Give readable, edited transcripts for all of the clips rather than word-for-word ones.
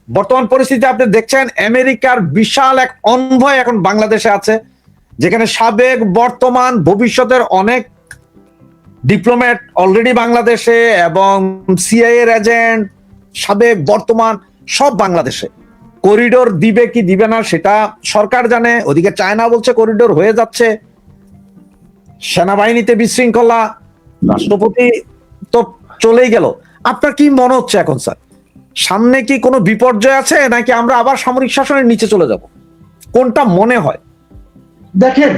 বর্তমান পরিস্থিতি আপনি দেখছেন আমেরিকার বিশাল এক অনভয় এখন বাংলাদেশে আছে, যেখানে সাবেক বর্তমান ভবিষ্যতের অনেক ডিপ্লোম্যাট অলরেডি বাংলাদেশে, এবং সিআইএ এর এজেন্ট সাবেক বর্তমান সব বাংলাদেশে। করিডোর দিবে কি দিবে না সেটা সরকার জানে, ওদিকে চায়না বলছে করিডোর হয়ে যাচ্ছে, সেনাবাহিনীতে বিশৃঙ্খলা, রাষ্ট্রপতি তো চলেই গেল। আপনার কি মনে হচ্ছে এখন স্যার, সামনে কি কোনো বিপর্যয় আছে, নাকি আমরা আবার সামরিক শাসনের নিচে চলে যাব? কোনটা মনে হয়? দেখেন,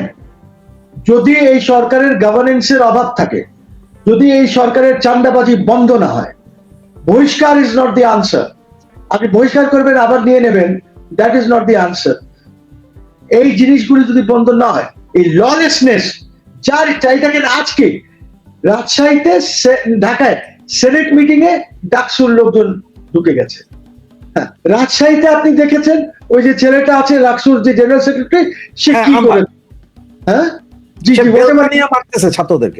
যদি এই সরকারের গভর্নেন্সের অভাব থাকে, যদি এই সরকারের চান্দাবাজি বন্ধ না হয়, বহিষ্কার ইজ নট দি আনসার। আপনি বহিষ্কার করবেন আবার নিয়ে নেবেন, that is not the answer. এই জিনিসগুলি যদি বন্ধ না হয়, এই ললেসনেস যার চাই থাকেন, আজকে রাজশাহীতে ঢাকায় সেনেট মিটিং এ ডাকসুর লোকজন ঢুকে গেছে। হ্যাঁ, রাজশাহীতে আপনি দেখেছেন ওই যে ছেলেটা আছে ডাকসুর যে জেনারেল সেক্রেটারি, সে কি করে, হ্যাঁ জি জি মারতেছে ছাত্রদেরকে।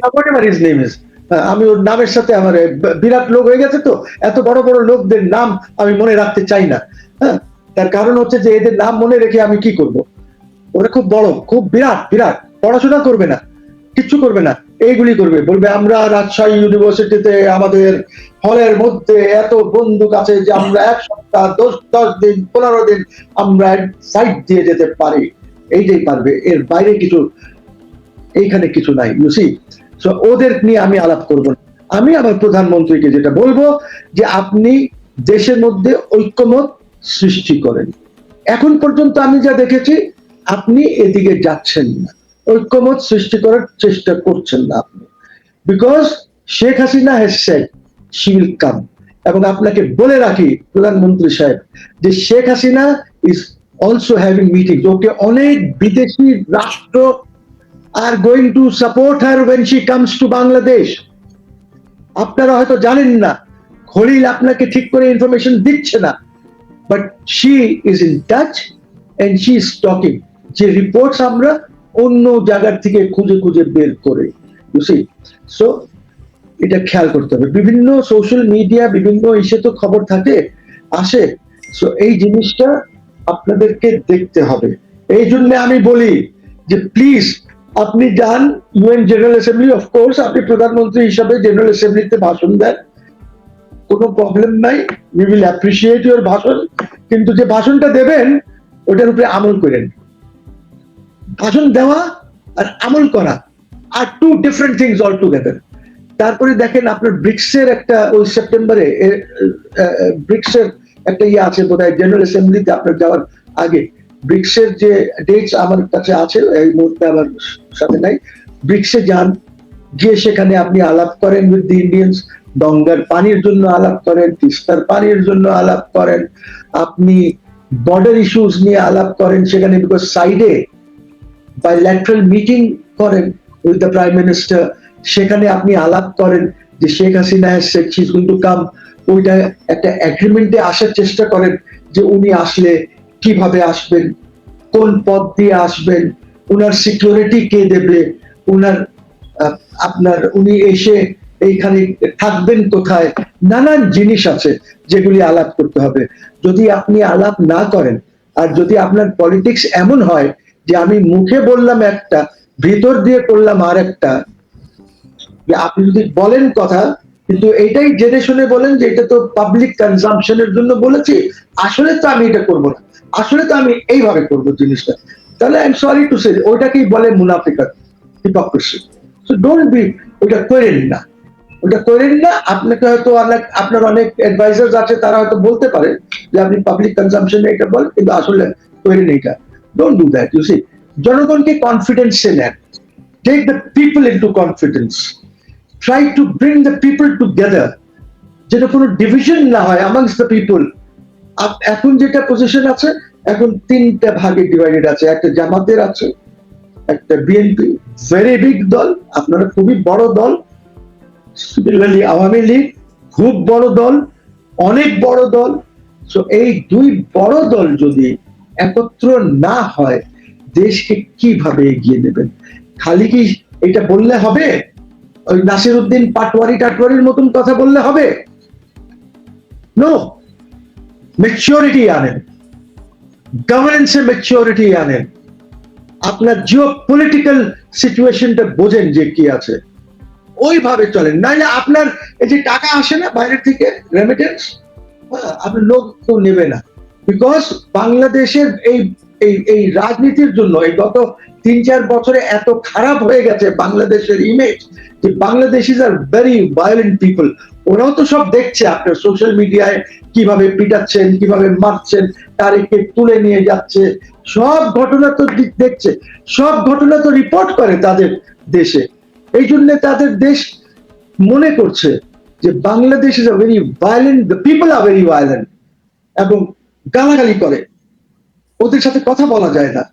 আমি ওর নামের সাথে আমার বিরাট লোক হয়ে গেছে, তো এত বড় বড় লোকদের নাম আমি মনে রাখতে চাই না। হ্যাঁ, তার কারণ হচ্ছে যে এদের নাম মনে রেখে আমি কি করব? ওরা খুব বড়, খুব বিরাট বিরাট, পড়াশোনা করবে না, কিচ্ছু করবে না, এইগুলি করবে, বলবে আমরা রাজশাহী ইউনিভার্সিটিতে আমাদের হলের মধ্যে এত বন্দুক আছে যে আমরা এক সপ্তাহ 10 দিন 15 দিন আমরা সাইড দিয়ে যেতে পারি, এইটাই পারবে, এর বাইরে কিছু এইখানে কিছু নাই। ইউসি, সো ওদের নিয়ে আমি আলাপ করব না। আমি আমার প্রধানমন্ত্রীকে যেটা বলবো যে আপনি দেশের মধ্যে ঐক্যমত সৃষ্টি করেন। এখন পর্যন্ত আমি যা দেখেছি আপনি এদিকে যাচ্ছেন না, ঐক্যমত সৃষ্টি করার চেষ্টা করছেন না আপনি, because Sheikh Hasina has said she will come. এবং আপনাকে বলে রাখি প্রধানমন্ত্রী সাহেব, যে Sheikh Hasina is also having meeting, okay অনেক বিদেশি রাষ্ট্র are going to support her when she comes to Bangladesh. আপনারা হয়তো জানেন না, খলিল আপনাকে ঠিক করে ইনফরমেশন দিচ্ছে না, but she is in touch and she is talking, যে রিপোর্টস আমরা অন্য জায়গার থেকে খুঁজে খুঁজে বের করে, ইউ সি। সো এটা খেয়াল করতে হবে, বিভিন্ন সোশ্যাল মিডিয়া বিভিন্ন ইস্যু তো খবর থাকে আসে, সো এই জিনিসটা আপনাদেরকে দেখতে হবে। এই জন্য আমি বলি যে প্লিজ আপনি যান ইউএন জেনারেল অ্যাসেম্বলি, অফকোর্স আপনি প্রধানমন্ত্রী হিসাবে জেনারেল অ্যাসেম্বলিতে ভাষণ দেন, কোনো প্রবলেম নাই, উই উইল অ্যাপ্রিসিয়েট ইউর ভাষণ, কিন্তু যে ভাষণটা দেবেন ওটার উপরে আমল করেন। ভাষণ দেওয়া আর আমল করা are two different things all together. তারপরে দেখেন আপনার ব্রিক্সের একটা ওই সেপ্টেম্বরে ব্রিক্সের একটা ইয়ে আছে বোধহয় জেনারেল অ্যাসেম্বলিতে আপনার যাওয়ার আগে, ব্রিক্সের যে ডেটস আমার কাছে আছে এই মুহূর্তে আমার সাথে নাই, ব্রিক্সে যান, গিয়ে সেখানে আপনি আলাপ করেন উইথ দি ইন্ডিয়ান্স, গঙ্গার পানির জন্য আলাপ করেন, তিস্তার পানির জন্য আলাপ করেন, আপনি বর্ডার ইস্যুস নিয়ে আলাপ করেন সেখানে, বিকজ সাইডে বাইল্যাটারাল মিটিং করেন উইথ দ্য প্রাইম মিনিস্টার, সেখানে আপনি আলাপ করেন যে Sheikh Hasina has said she is going to come, ওইটা একটা এগ্রিমেন্টে আসার চেষ্টা করেন যে উনি আসলে কিভাবে আসবেন, কোন পথ দিয়ে আসবেন, উনার সিকিউরিটি কে দেবে, উনার আপনার উনি এসে এইখানে থাকবেন কোথায়, নানান জিনিস আছে যেগুলি আলাপ করতে হবে। যদি আপনি আলাপ না করেন, আর যদি আপনার পলিটিক্স এমন হয় যে আমি মুখে বললাম একটা, ভিতর দিয়ে করলাম আর একটা, আপনি যদি বলেন কথা কিন্তু এটাই জেনে শুনে বলেন যে এটা তো পাবলিক কনজাম্পশনের জন্য বলেছি, আসলে তো আমি এটা করব না, আসলে তো আমি এইভাবে করব জিনিসটা, তাহলে I am sorry to say ওইটাকেই বলে মুনাফিকত, হিপোক্রেসি। সো ডোন্ট বি, ওইটা করেন না, ওটা করেন না। আপনাকে হয়তো অনেক, আপনার অনেক অ্যাডভাইজার্স আছে তারা হয়তো বলতে পারে যে আপনি পাবলিক কনজাম্পশনে এটা বলেন, কিন্তু আসলে করেন এটা, don't do that. You see, জনগণকে কনফিডেন্সে নেন, take the people into confidence, try to bring the people together, যেটা কোনো ডিভিশন না হয় amongst the people। এখন যেটা পজিশন আছে, এখন তিনটা ভাগে ডিভাইডেড আছে, একটা জামাতের আছে, একটা বিএনপি, ভেরি বিগ দল, আপনারা খুবই বড় দল, সিমিলারলি আওয়ামী লীগ খুব বড় দল, অনেক বড় দল। সো এই দুই বড় দল যদি একত্র না হয়, দেশকে কিভাবে এগিয়ে নেবেন? খালি কি এটা বললে হবে? ওই নাসিরউদ্দিন পাটওয়ারি টাটওয়ারির মতন কথা বললে হবে? নো, ম্যাচিউরিটি আনেন, গভর্নেন্সে ম্যাচিউরিটি আনেন, আপনার জিও পলিটিক্যাল সিচুয়েশনটা বোঝেন যে কি আছে, ওইভাবে চলেন। নাইলে আপনার এই যে টাকা আসে না বাইরের থেকে রেমিটেন্স, আপনার লোক কেউ নেবে না। বিকজ বাংলাদেশের এই এই এই রাজনীতির জন্য এই গত 3-4 বছরে এত খারাপ হয়ে গেছে বাংলাদেশের ইমেজ, যে Bangladeshis are very violent people. ওরাও তো সব দেখছে আপনার সোশ্যাল মিডিয়ায় কিভাবে পিটাচ্ছেন, কিভাবে মারছেন, তারিখকে তুলে নিয়ে যাচ্ছে, সব ঘটনা তো দেখছে, সব ঘটনা তো রিপোর্ট করে তাদের দেশে। এই জন্য তাদের দেশ মনে করছে যে Bangladesh is a very violent, the people are very violent, এবং গালাগালি করে, ওদের সাথে কথা বলা যায় না।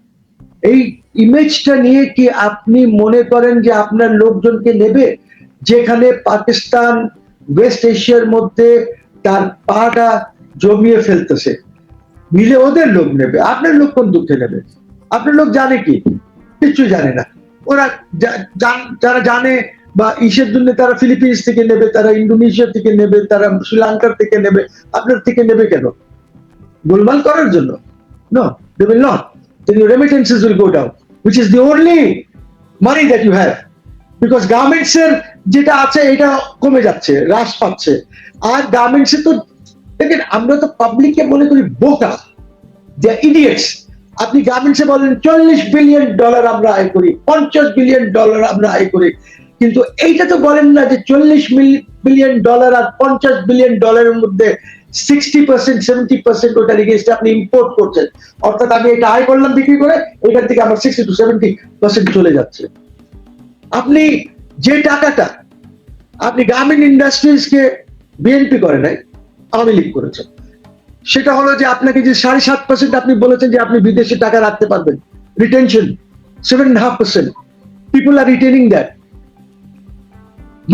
এই ইমেজটা নিয়ে কি আপনি মনে করেন যে আপনার লোকজনকে নেবে, যেখানে পাকিস্তান ওয়েস্ট এশিয়ার মধ্যে তার পাটা জমিয়ে ফেলতেছে, মিলে ওদের লোক নেবে? আপনার লোক কোন দুঃখে নেবে? আপনার লোক জানে কি? কিছু জানে না। ওরা যারা জানে বা ইসের জন্য তারা ফিলিপিন্স থেকে নেবে, তারা ইন্দোনেশিয়া থেকে নেবে, তারা শ্রীলঙ্কার থেকে নেবে, আপনার থেকে নেবে কেন? গোলমাল করার জন্য? No, they will not. Then your remittances will go down, which is the only money that you have. Because garments এর যেটা আছে এটা কমে যাচ্ছে, হ্রাস পাচ্ছে। আর গার্মেন্টস এ তো দেখেন, আমরা তো পাবলিককে মনে করি বোকা, দে আর ইডিয়েটস। আপনি গার্মেন্টসে বলেন $40 বিলিয়ন আমরা আয় করি, $50 বিলিয়ন আমরা আয় করি, কিন্তু এইটা তো বলেন না যে $40 বিলিয়ন আর $50 বিলিয়ন মধ্যে 60%, 70% ওটার এগেইনস্টে আপনি ইম্পোর্ট করছেন। অর্থাৎ আমি এটা আয় করলাম বিক্রি করে, এটার থেকে আমার 60 to 70% চলে যাচ্ছে। আপনি যে টাকাটা আপনি গার্মেন্ট ইন্ডাস্ট্রিজকে বিএনপি করে নাই, আওয়ামী লীগ করেছে, সেটা হলো যে আপনাকে যে 7.5% আপনি বলেছেন যে আপনি বিদেশে টাকা রাখতে পারবেন, retention 7.5%, people are retaining that.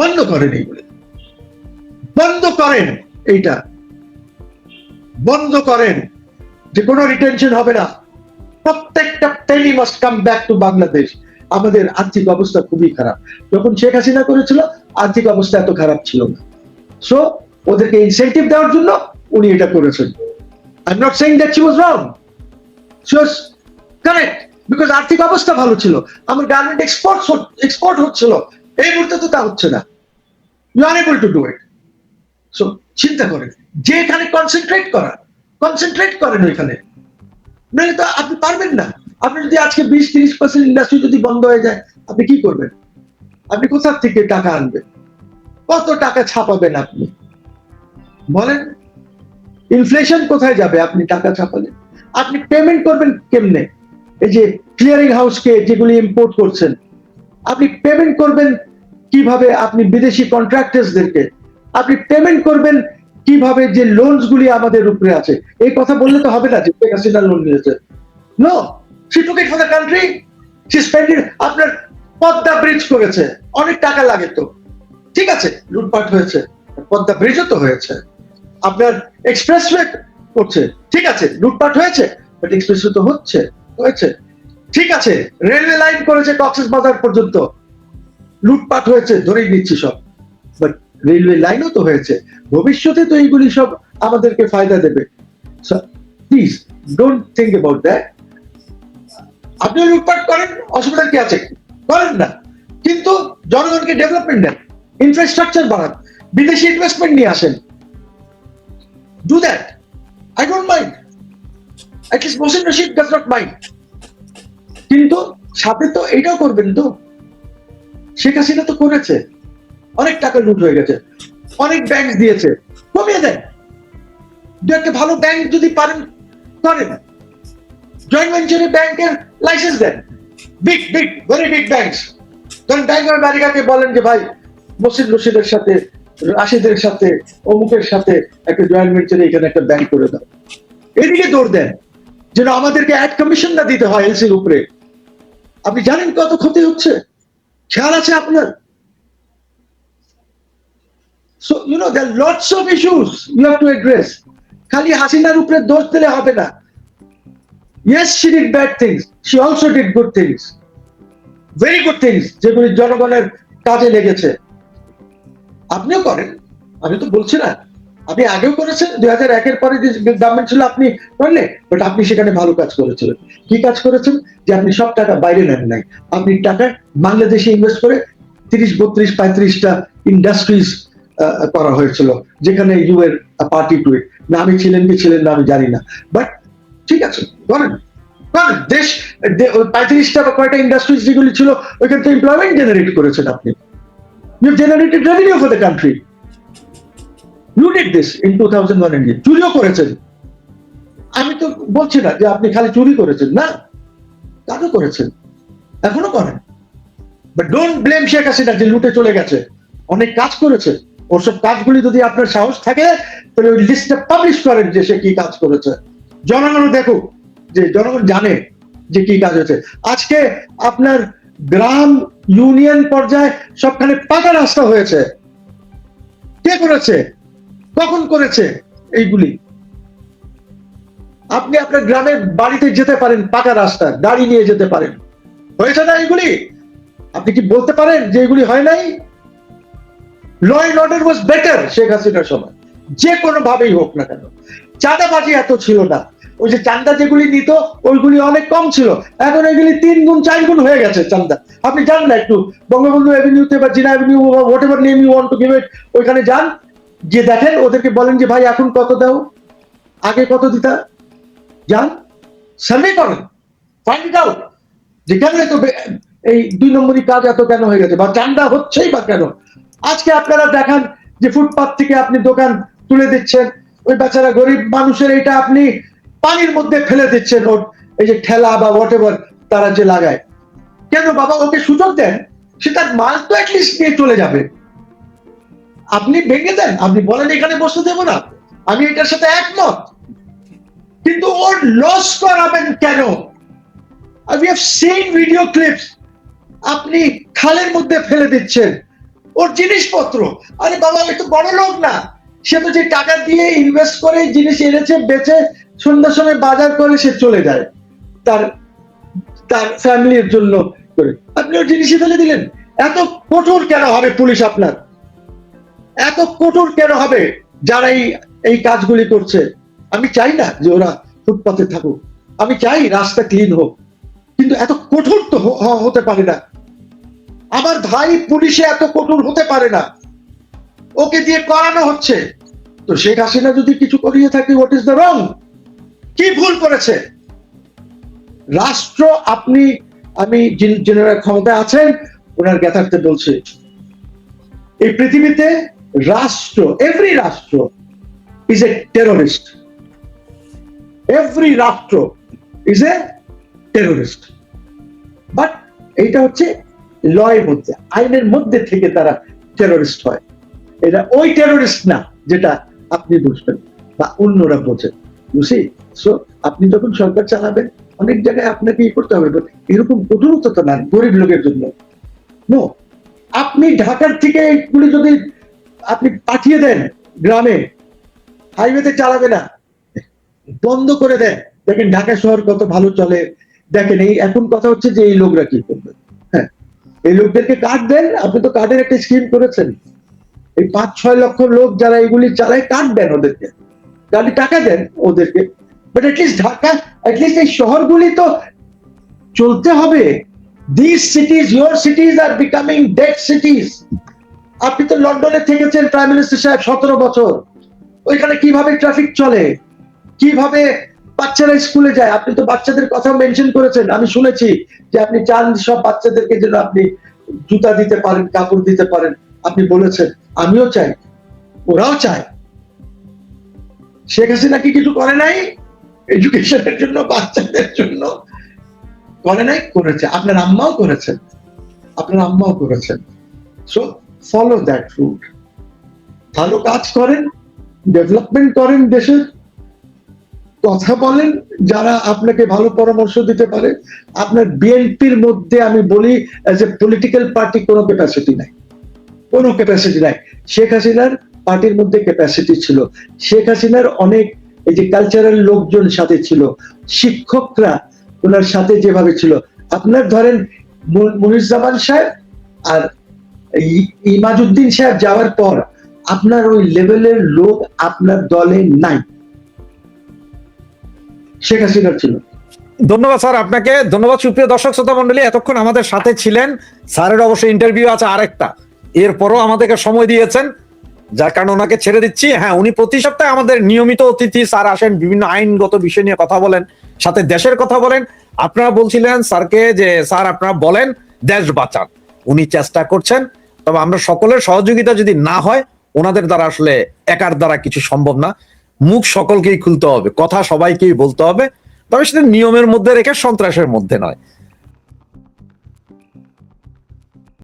বন্ধ করেন এইগুলো, বন্ধ করেন, এইটা বন্ধ করেন, যে কোনো রিটেনশন হবে না। প্রত্যেকটা penny must come back to Bangladesh. আমাদের আর্থিক অবস্থা খুবই খারাপ, যখন শেখ হাসিনা করেছিল আর্থিক অবস্থা এত খারাপ ছিল না। সো ওদেরকে ইনসেন্টিভ দেওয়ার জন্য উনি এটা করেছেন। I am not saying that she was wrong, she was correct, because আর্থিক অবস্থা ভালো ছিল, আমার গার্মেন্ট এক্সপোর্ট হচ্ছিল। এই মুহূর্তে তো তা হচ্ছে না, you are able to do it. So চিন্তা করেন, যেখানে কনসেন্ট্রেট করেন ওইখানে, নইলে তো আপনি পারবেন না। আপনি যদি আজকে 20-30% ইন্ডাস্ট্রি যদি বন্ধ হয়ে যায়, আপনি কি করবেন? আপনি কোথা থেকে টাকা আনবেন? কত টাকা ছাপাবেন আপনি বলেন? ইনফ্লেশন কোথায় যাবে আপনি টাকা ছাপালে? আপনি পেমেন্ট করবেন কেমনে? এই যে ক্লিয়ারিং হাউসকে যেগুলি ইম্পোর্ট করছেন, আপনি পেমেন্ট করবেন কিভাবে? আপনি বিদেশি কন্ট্রাক্টরসদেরকে আপনি পেমেন্ট করবেন কিভাবে? যে লোনস গুলি আমাদের উপরে আছে, এই কথা বললে তো হবে না যে শেখ হাসিনা লোন নিয়েছে। No, she took it for the country, she spent it। আপনার পদ্মা ব্রিজ করেছে, অনেক টাকা লাগে তো, ঠিক আছে, লুটপাট হয়েছে, পদ্মা ব্রিজও তো হয়েছে। আপনার এক্সপ্রেসওয়ে করছে, ঠিক আছে, লুটপাট হয়েছে, বাট এক্সপ্রেসওয়ে তো হয়েছে, ঠিক আছে। রেলওয়ে লাইন করেছে কক্সবাজার পর্যন্ত, লুটপাট হয়েছে, ধরেই নিচ্ছি সব, বাট রেলওয়ে লাইনও তো হয়েছে। ভবিষ্যতে তো এইগুলি সব আমাদেরকে ফায়দা দেবে। Please don't think about that. আপনি লুটপাট করেন, অসুবিধা কি আছে? করেন না, কিন্তু জনগণকে ডেভেলপমেন্ট দেন, ইনফ্রাস্ট্রাকচার বাড়ান, বিদেশি ইনভেস্টমেন্ট নিয়ে আসেন। Do that, I don't mind, at least Mohsin Rashid does not mind. কিন্তু সাথে তো এটাও করবেন তো, শেখ হাসিনা তো করেছে, অনেক টাকা লুট হয়ে গেছে, অনেক ব্যাংক দিয়েছে, কমিয়ে দেন। দু একটা ভালো ব্যাংক যদি পারেন করেন, জয়েন্ট ভেঞ্চারে ব্যাংকের লাইসেন্স দেন, ভেরি বিগ ব্যাংকস। ধরেন ব্যাংক অফ আমেরিকাকে বলেন যে ভাই মোহসিন রশিদের সাথে, রাশিদের সাথে, অমুকের সাথে একটা জয়েন্ট ভেঞ্চারে এখানে একটা ব্যাংক করে দাও। এদিকে দৌড় দেন, যেন আমাদেরকে অ্যাড কমিশন না দিতে হয় এলসির উপরে। আপনি জানেন কত ক্ষতি হচ্ছে? খেয়াল আছে আপনার? So, there are lots of issues you have to address. খালি হাসিনার উপরে দোষ দিলে হবে না। Yes, she did bad things. She also did good things. Very good things, যেগুলি জনগণের কাজে লেগেছে। আপনিও করেন, আমি তো বলছি না, আপনি আগেও করেছেন, 2001-এর পরে যে গভর্নমেন্ট ছিল আপনি করলে, বাট আপনি সেখানে ভালো কাজ করেছিলেন। কি কাজ করেছেন? যে আপনি সব টাকা বাইরে নেন নাই, আপনি টাকা বাংলাদেশে ইনভেস্ট করে 30, 32, 35টা ইন্ডাস্ট্রিজ করা হয়েছিল, যেখানে ইউ এর পার্টি টু ইট। না আমি ছিলেন কি ছিলেন না আমি জানি না, বাট ঠিক আছে করেন করেন। দেশ 35টা বা কয়টা ইন্ডাস্ট্রিজ যেগুলি ছিল ওইখানে তো এমপ্লয়মেন্ট জেনারেট করেছেন আপনি। You generated revenue for the country. You did this in 2001 and চুরিও করেছেন। আমি তো বলছি না যে আপনি খালি চুরি করেছেন, না, কাজও করেছেন, এখনো করেন। But don't blame Sheikh Hasina যে লুটে চলে গেছে, অনেক কাজ করেছে। ওসব কাজগুলি যদি আপনার সাহস থাকে তাহলে ওই লিস্টটা পাবলিশ করেন যে সে কি কাজ করেছে, জনগণও দেখুক, যে জনগণ জানে যে কি কাজ হয়েছে। আজকে আপনার গ্রাম ইউনিয়ন পর্যায়ে সবখানে পাকা রাস্তা হয়েছে। কে করেছে? কখন করেছে এইগুলি? আপনি আপনার গ্রামের বাড়িতে যেতে পারেন, পাকা রাস্তা, গাড়ি নিয়ে যেতে পারেন। হয়েছে না এগুলি? আপনি কি বলতে পারেন যে এগুলি হয় নাই? Law and order was better Sheikh হাসিনার সময়, যে কোনো ভাবেই হোক না কেন। চাঁদাবাজি এত ছিল না, ওই যে চাঁদা যেগুলি নিত ওইগুলি অনেক কম ছিল, এখন এগুলি 3 গুণ 4 গুণ হয়ে গেছে চাঁদা। আপনি যান না একটু বঙ্গবন্ধু এভিনিউতে বা Jinnah avenue, whatever name you want to give it, ওইখানে যান, যে দেখেন, ওদেরকে বলেন যে ভাই এখন কত দাও, আগে কত দিতা, যান সার্ভে করেন, ফাইন্ড ইট আউট যে কেন এত এই 2 নম্বরই কাজ এত কেন হয়ে গেছে, বা চাঁদা হচ্ছেই বা কেন। আজকে আপনারা দেখান যে ফুটপাত থেকে আপনি দোকান তুলে দিচ্ছেন, ওই বেচারা গরিব মানুষের এটা আপনি পানির মধ্যে ফেলে দিচ্ছেন, ওর এই যে ঠেলা বা হোয়াট এভার তারা যে লাগায়। কেন বাবা, ওকে সুযোগ দেন, সে তার মাল তো অ্যাটলিস্ট নিয়ে চলে যাবে। আপনি ভেঙে দেন, আপনি বলেন এখানে বসতে দেবো না, আমি এটার সাথে একমত, কিন্তু ওর লস করাবেন কেন? We have seen video clips, আপনি খালের মধ্যে ফেলে দিচ্ছেন ওর জিনিসপত্র। আরে বাবা, ওই তো বড় লোক না, সে তো যে টাকা দিয়ে ইনভেস্ট করে জিনিস এনেছে, বেচে সন্ধ্যার সময় বাজার করে সে চলে যায় তার তার ফ্যামিলির জন্য করে, আপনি ওর জিনিসই ফেলে দিলেন। এত কঠোর কেন হবে পুলিশ আপনার? এত কঠোর কেন হবে যারা এই কাজগুলি করছে? আমি চাই না যে ওরা ফুটপাতে থাকুক, আমি চাই রাস্তা ক্লিন হোক, কিন্তু এত কঠোর তো হতে পারে না। আমার ভাই পুলিশে এত কঠোর হতে পারে না, ওকে দিয়ে করানো হচ্ছে। তো শেখ হাসিনা যদি কিছু করিয়ে থাকে, হোয়াট ইজ দ্য রং? কি ভুল করেছে রাষ্ট্র? আমি যারা ক্ষমতায় আছেন ওনার জ্ঞাতার্থে বলছি, এই পৃথিবীতে রাষ্ট্র, এভরি রাষ্ট্র ইজ এ টেররিস্ট, এভরি রাষ্ট্র ইজ এ টেররিস্ট। বাট এইটা হচ্ছে ল এর মধ্যে, আইনের মধ্যে থেকে তারা টেররিস্ট হয়। এটা ওই টেররিস্ট না যেটা আপনি বুঝবেন বা অন্যরা বোঝেন। বুঝি? সো আপনি যখন সরকার চালাবেন অনেক জায়গায় আপনাকে করতে হবে, এরকম কঠোরতা না গরিব লোকের জন্য। নো, আপনি ঢাকার থেকে এইগুলি যদি আপনি পাঠিয়ে দেন গ্রামে, হাইওয়েতে চালাবে না, বন্ধ করে দেন, দেখেন ঢাকা শহর কত ভালো চলে। দেখেন এই এখন কথা হচ্ছে যে এই লোকরা কি করবে। হ্যাঁ, এই লোকদেরকে কার্ড দেন, আপনি তো কার্ডের একটা স্কিম করেছেন, এই 5-6 লক্ষ লোক যারা এগুলি চালায় কার্ড দেন ওদেরকে, গাড়ি টাকা দেন ওদেরকে। বাট অ্যাটলিস্ট ঢাকা, অ্যাটলিস্ট এই শহরগুলি তো চলতে হবে। These cities, your cities are becoming dead cities. আপনি তো লন্ডনে থেকেছেন প্রাইম মিনিস্টার সাহেব 17 বছর, ওইখানে কিভাবে ট্রাফিক চলে, কিভাবে বাচ্চারা স্কুলে যায়, আপনি তো বাচ্চাদের কথা মেনশন করেছেন। আমি শুনেছি যে আপনি চান সব বাচ্চাদেরকে যেন আপনি জুতা দিতে পারেন, কাপড় দিতে পারেন, আপনি বলেছেন। আমিও চাই, ওরাও চায়। শেখ হাসিনা কি কিছু করে নাই এডুকেশনের জন্য, বাচ্চাদের জন্য? করে নাই? করেছে। আপনার আম্মাও করেছেন, আপনার আম্মাও করেছেন। সো ফলো দ্যাট রুট, ভালো কাজ করেন, ডেভেলপমেন্ট করেন, দেশের কথা বলেন যারা আপনাকে ভালো পরামর্শ দিতে পারে। আপনার বিএনপির মধ্যে আমি বলি এজ এ পলিটিক্যাল পার্টি কোনো ক্যাপাসিটি নাই, কোনো ক্যাপাসিটি নাই। শেখ হাসিনার পার্টির মধ্যে ক্যাপাসিটি ছিল, শেখ হাসিনার অনেক এই যে কালচারাল লোকজন সাথে ছিল, শিক্ষকরা ওনার সাথে যেভাবে ছিল। আপনার ধরেন মনিরুজ্জামান সাহেব আর ইমাজউদ্দিন সাহেব যাওয়ার পর আপনার ওই লেভেলের লোক আপনার দলে নাই। শেখ হাসিনার ছিল। ধন্যবাদ স্যার আপনাকে, ধন্যবাদ সুপ্রিয় দর্শক শ্রোতা মন্ডলী, এতক্ষণ আমাদের সাথে ছিলেন। স্যারের অবশ্যই ইন্টারভিউ আছে আরেকটা, এরপরও আমাদেরকে সময় দিয়েছেন, যার কারণে ওনাকে ছেড়ে দিচ্ছি। হ্যাঁ, উনি প্রতি সপ্তাহে আমাদের নিয়মিত অতিথি স্যার আসেন, বিভিন্ন আইনগত বিষয় নিয়ে কথা বলেন, সাথে দেশের কথা বলেন। আপনারা বলছিলেন স্যারকে যে স্যার আপনারা বলেন দেশ বাঁচান, উনি চেষ্টা করছেন, তবে আমরা সকলের সহযোগিতা যদি না হয় ওনাদের দ্বারা আসলে একার দ্বারা কিছু সম্ভব না। মুখ সকলকেই খুলতে হবে, কথা সবাইকেই বলতে হবে, তবে সেটা নিয়মের মধ্যে রেখে, সন্ত্রাসের মধ্যে নয়।